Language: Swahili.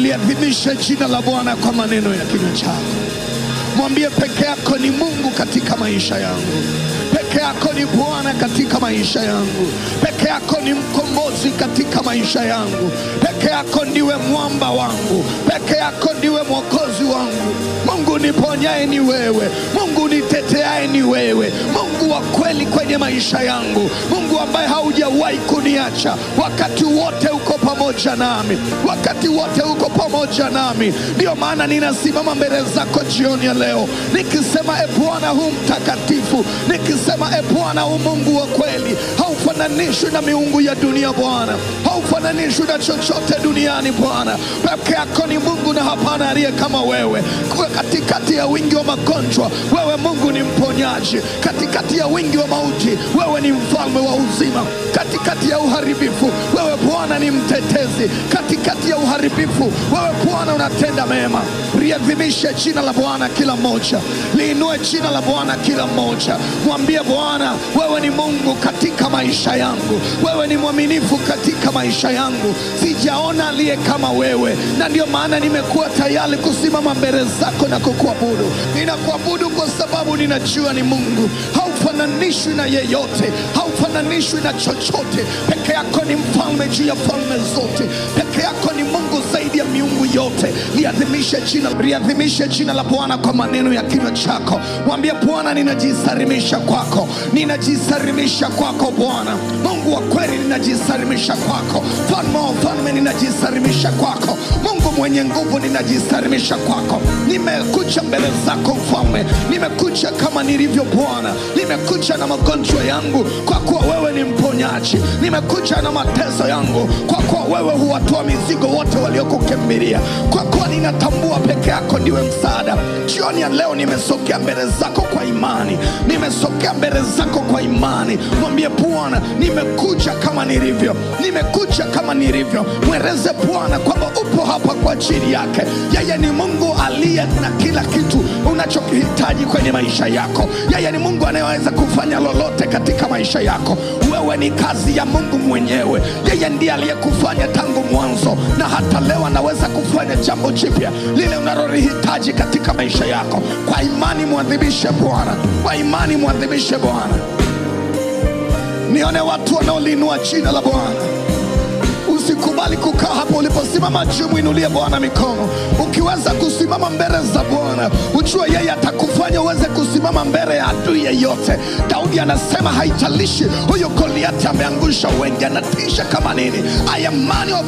Liadhimishe jina la Bwana kwa maneno ya kinywa chako. Mwambie peke yako ni Mungu katika maisha yangu. Peke yako ni Bwana katika maisha yangu. Peke yako ni mkombozi katika maisha yangu. Peke yako ndiwe mwamba wangu. Peke yako ndiwe mwokozi wangu. Mungu niponyaye ni wewe. Mungu niteteaye ni wewe. Mungu wa kweli kwenye maisha yangu. Mungu ambaye haujawahi kuniacha. Wakati wote uko pamoja nami. Wakati wote uko pamoja nami. Ndio maana ninasimama mbele zako jioni ya leo nikisema, e Bwana hu mtakatifu, nikisema, e Bwana hu Mungu wa kweli. Haufananishwi na miungu ya dunia Bwana. Haufananishwi na chochote duniani Bwana. Peke yako ni Mungu na hapana aliye kama wewe. Kwa katikati ya wingi wa magonjwa, wewe Mungu ni mponyaji. Katikati ya wingi wa mauti, wewe ni mfalme wa uzima. Katikati ya uharibifu, wewe Bwana ni mtetezi. Katikati ya uharibifu, wewe Bwana unatenda mema. Liadhimishe jina la Bwana kila mmoja. Liinue jina la Bwana kila mmoja. Mwambie Bwana, wewe ni Mungu katika maisha yangu. Wewe ni mwaminifu katika maisha yangu. Sijaona aliye kama wewe, na ndio maana nimekuwa tayari kusimama mbele zako na kukuabudu. Ninakuabudu kwa sababu ninajua ni Mungu. Haufananishwi na yeyote. Haufananishwi na chochote. Peke yako ni mfalme juu ya falme zote. Peke yako ni Mungu zaidi ya miungu yote. Liadhimishe jina la Bwana kwa maneno ya kinywa chako. Mwambie Bwana, ninajisalimisha kwako. Ninajisalimisha kwako Bwana. Mungu wa kweli, ninajisalimisha kwako. Mfalme wa falme, ninajisalimisha kwako. Mungu mwenye nguvu, ninajisalimisha kwako. Nimekuja mbele zako Mfalme. Nimekuja kama nilivyo Bwana. Nimekuja na magonjwa yangu kwa kuwa wewe ni mponyaji. Nimekuja na mateso yangu kwa kuwa wewe huwatoa mizigo wote waliokukimbilia. Kwa kuwa ninatambua peke yako ndiwe msaada. Jioni ya leo nimesogea mbele zako kwa imani. Nimesogea mbele zako kwa imani. Mwambie Bwana, nimekuja kama nilivyo. Nimekuja kama nilivyo. Mweleze Bwana kwamba upo hapa kwa ajili yake. Yeye ni Mungu aliye na kila kitu unachokihitaji kwenye maisha yako. Yeye ni Mungu anayeweza kufanya lolote katika maisha yako. Wewe ni kazi ya Mungu mwenyewe. Yeye ndiye aliyekufanya tangu mwanzo, na hata leo anaweza kufanya jambo jipya lile unalolihitaji katika maisha yako. Kwa imani muadhimishe Bwana. Kwa imani muadhimishe Bwana. Nione watu wanaolinua jina la Bwana. Usikubali kukaa hapo uliposimama juu. Muinulie Bwana mikono. Ukiweza kusimama mbele za Bwana, ujue yeye atakufanya uweze kusimama mbele ya adui yeyote. Daudi anasema, haijalishi huyo Goliathi ameangusha wengi, anatisha kama nini. I am man of